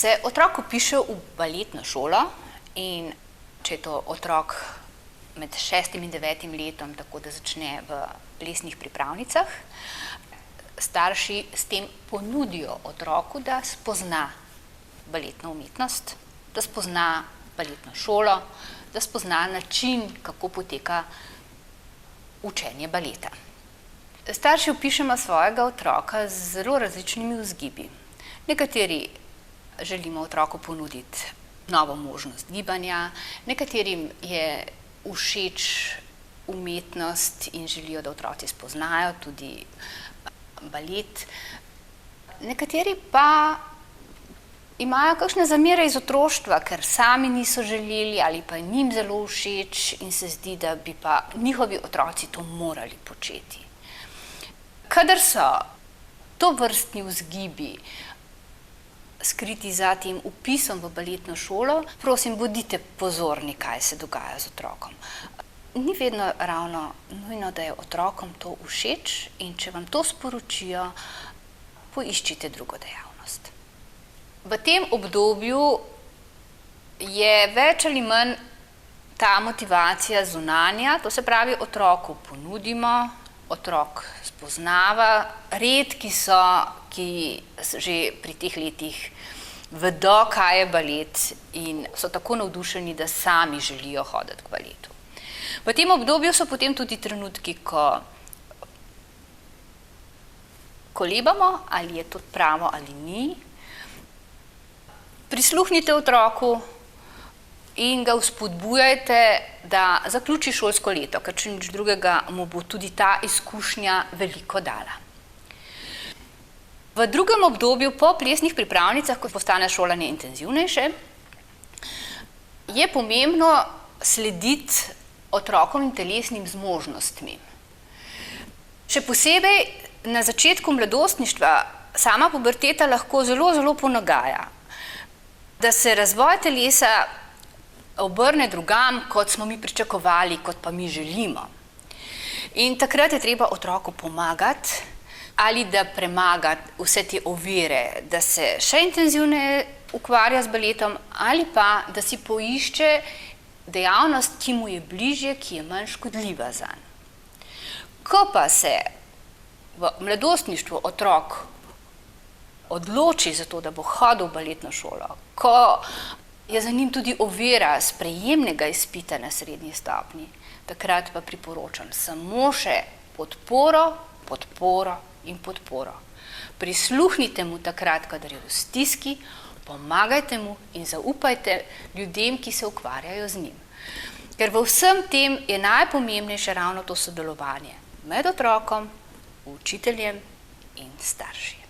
se otrok vpiše v baletno šolo in če je to otrok med 6. in 9. letom, tako da začne v plesnih pripravnicah, starši s tem ponudijo otroku, da spozna baletno umetnost, da spozna baletno šolo, da spozna način, kako poteka učenje baleta. Starši vpišemo svojega otroka z zelo različnimi vzgibi. Nekateri želimo otroku ponuditi novo možnost gibanja, nekaterim je všeč umetnost in želijo, da otroci spoznajo tudi balet. Nekateri pa imajo kakšne zamere iz otroštva, ker sami niso želeli ali pa njim zelo všeč in se zdi, da bi pa njihovi otroci to morali početi. Kadar so tovrstni vzgibi skriti za tem vpisom v baletno šolo, prosim, bodite pozorni, kaj se dogaja z otrokom. Ni vedno ravno nujno, da je otrokom to všeč in če vam to sporočijo, poiščite drugo dejavnost. V tem obdobju je več ali manj ta motivacija zunanja, to se pravi, otroku ponudimo, otrok spoznava, redki so, ki že pri teh letih vedo, kaj je balet in so tako navdušeni, da sami želijo hoditi k baletu. V tem obdobju so potem tudi trenutki, ko kolebamo, ali je to pravo ali ni. Prisluhnite otroku in ga vzpodbujajte, da zaključi šolsko leto, ker če nič drugega mu bo tudi ta izkušnja veliko dala. V drugem obdobju po plesnih pripravnicah, ko postane šolanje intenzivnejše, je pomembno slediti otrokovim telesnim zmožnostmi. Še posebej na začetku mladostništva sama puberteta lahko zelo ponagaja, da se razvoj telesa obrne drugam, kot smo mi pričakovali, kot pa mi želimo. In takrat je treba otroku pomagati, ali da premaga vse te ovire, da se še intenzivneje ukvarja z baletom, ali pa da si poišče dejavnost, ki mu je bližje, ki je manj škodljiva zanj. Ko pa se v mladostništvu otrok odloči za to, da bo hodil v baletno šolo, ko je za njim tudi ovira sprejemnega izpita na srednji stopnji, takrat pa priporočam samo še podporo, podporo in podporo. Prisluhnite mu takrat, kadar je v stiski, pomagajte mu in zaupajte ljudem, ki se ukvarjajo z njim. Ker v vsem tem je najpomembnejše ravno to sodelovanje med otrokom, učiteljem in starši.